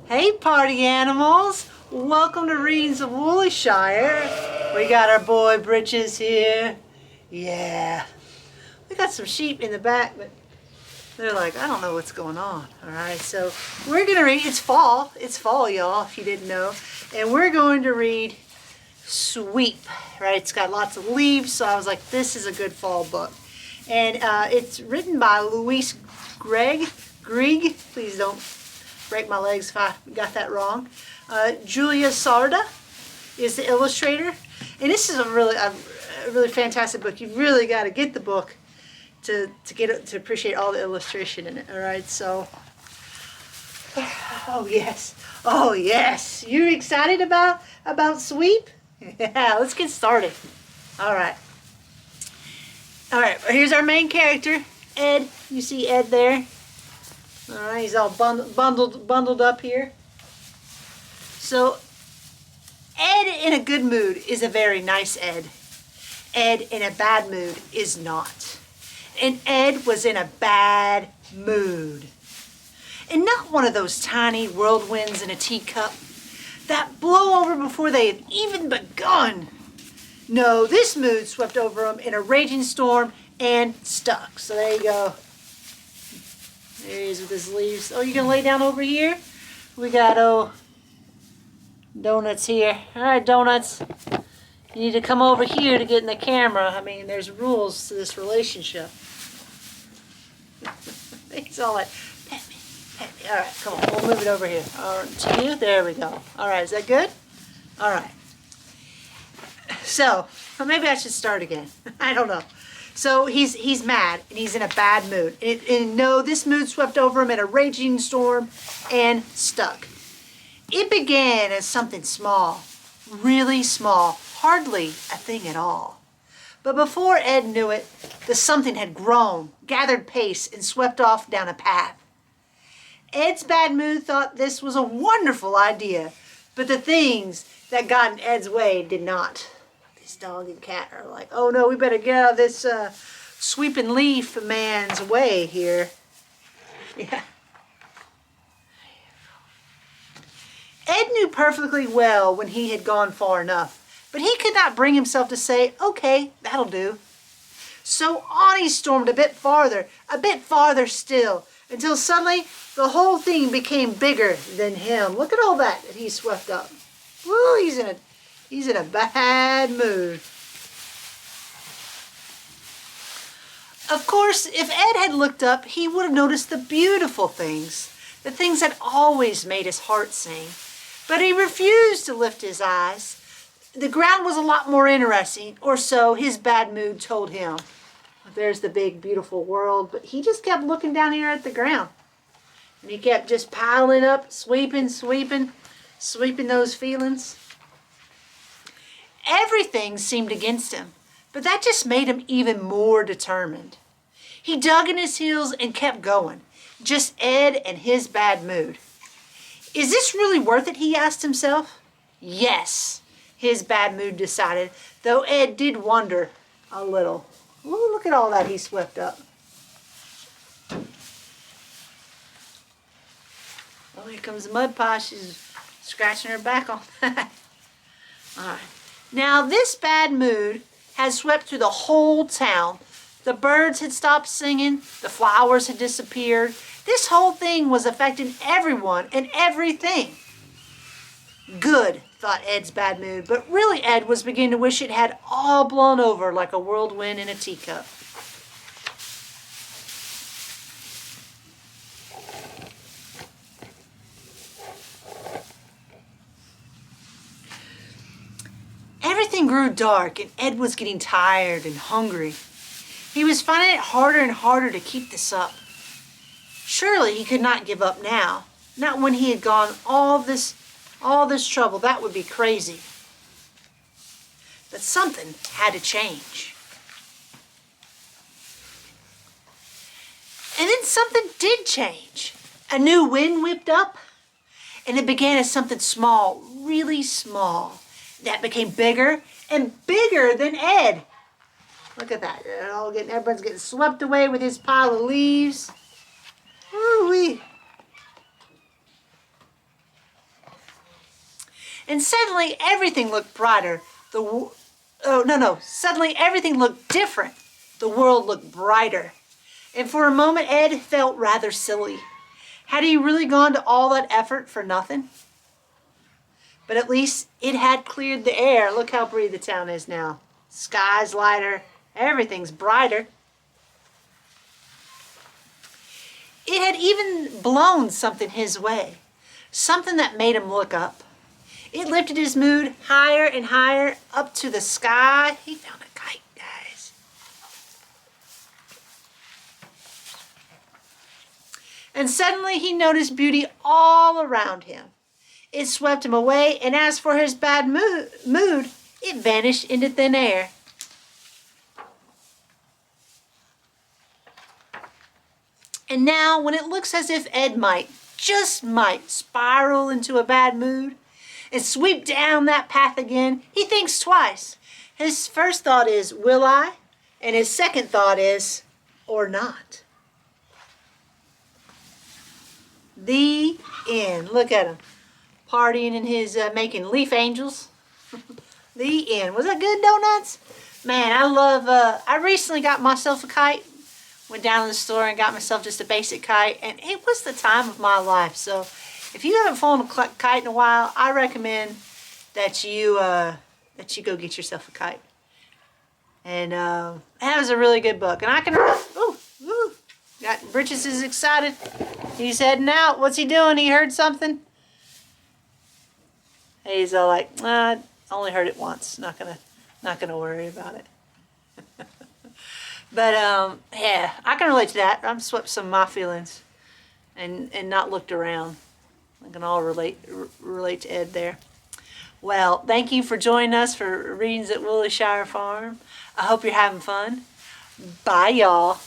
Hey party animals, welcome to Readings of Woollyshire. We got our boy Britches here. Yeah, we got some sheep in the back, but they're like, I don't know what's going on. All right, so we're gonna read, it's fall y'all, if you didn't know. And we're going to read Sweep, right? It's got lots of leaves, so I was like, this is a good fall book. And it's written by Louise Grieg, please don't break my legs if I got that wrong. Julia Sarda is the illustrator, and this is a really fantastic book. You've really got to get the book to appreciate all the illustration in it. All right, so oh yes, you excited about Sweep? Yeah, let's get started. All right, here's our main character, Ed. You see Ed there? All right, he's all bundled up here. So, Ed in a good mood is a very nice Ed. Ed in a bad mood is not. And Ed was in a bad mood. And not one of those tiny whirlwinds in a teacup that blow over before they had even begun. No, this mood swept over him in a raging storm and stuck. So there you go. There he is with his leaves. Oh, you gonna lay down over here? We got, Donuts here. All right, Donuts. You need to come over here to get in the camera. I mean, there's rules to this relationship. He's all like, pet me. All right, come on. We'll move it over here. To you. There we go. All right, is that good? All right. So, well, maybe I should start again. I don't know. So he's mad and he's in a bad mood. And no, this mood swept over him in a raging storm and stuck. It began as something small, really small, hardly a thing at all. But before Ed knew it, the something had grown, gathered pace, and swept off down a path. Ed's bad mood thought this was a wonderful idea, but the things that got in Ed's way did not. This dog and cat are like, oh no, we better get out of this sweeping leaf man's way here. Yeah. Ed knew perfectly well when he had gone far enough, but he could not bring himself to say, okay, that'll do. So on he stormed a bit farther still, until suddenly the whole thing became bigger than him. Look at all that he swept up. Woo, he's in a bad mood. Of course, if Ed had looked up, he would have noticed the beautiful things, the things that always made his heart sing. But he refused to lift his eyes. The ground was a lot more interesting, or so his bad mood told him. There's the big, beautiful world, but he just kept looking down here at the ground. And he kept just piling up, sweeping those feelings. Everything seemed against him, but that just made him even more determined. He dug in his heels and kept going, just Ed and his bad mood. Is this really worth it, he asked himself. Yes, his bad mood decided, though Ed did wonder a little. Ooh, look at all that he swept up. Oh, here comes the mud pie. She's scratching her back on that. All right. Now, this bad mood had swept through the whole town. The birds had stopped singing. The flowers had disappeared. This whole thing was affecting everyone and everything. Good, thought Ed's bad mood, but really Ed was beginning to wish it had all blown over like a whirlwind in a teacup. Everything grew dark and Ed was getting tired and hungry. He was finding it harder and harder to keep this up. Surely he could not give up now, not when he had gone all this trouble. That would be crazy. But something had to change. And then something did change. A new wind whipped up, and it began as something small, really small, that became bigger and bigger than Ed. Look at that. Everyone's getting swept away with his pile of leaves. Ooh-wee. And suddenly everything looked brighter. Suddenly everything looked different. The world looked brighter. And for a moment, Ed felt rather silly. Had he really gone to all that effort for nothing? But at least it had cleared the air. Look how pretty the town is now. Sky's lighter. Everything's brighter. It had even blown something his way. Something that made him look up. It lifted his mood higher and higher up to the sky. He found a kite, guys. And suddenly he noticed beauty all around him. It swept him away, and as for his bad mood, it vanished into thin air. And now, when it looks as if Ed might, just might, spiral into a bad mood and sweep down that path again, he thinks twice. His first thought is, will I? And his second thought is, or not. The end. Look at him. Partying in his, making leaf angels. The end. Was that good, Donuts? Man, I recently got myself a kite. Went down to the store and got myself just a basic kite, and it was the time of my life. So if you haven't flown a kite in a while, I recommend that you go get yourself a kite. And that was a really good book. And I can, got Britches is excited. He's heading out. What's he doing? He heard something. He's all like, I only heard it once. Not gonna worry about it. But yeah, I can relate to that. I've swept some of my feelings and not looked around. I can all relate to Ed there. Well, thank you for joining us for Readings at Wilshire Farm. I hope you're having fun. Bye, y'all.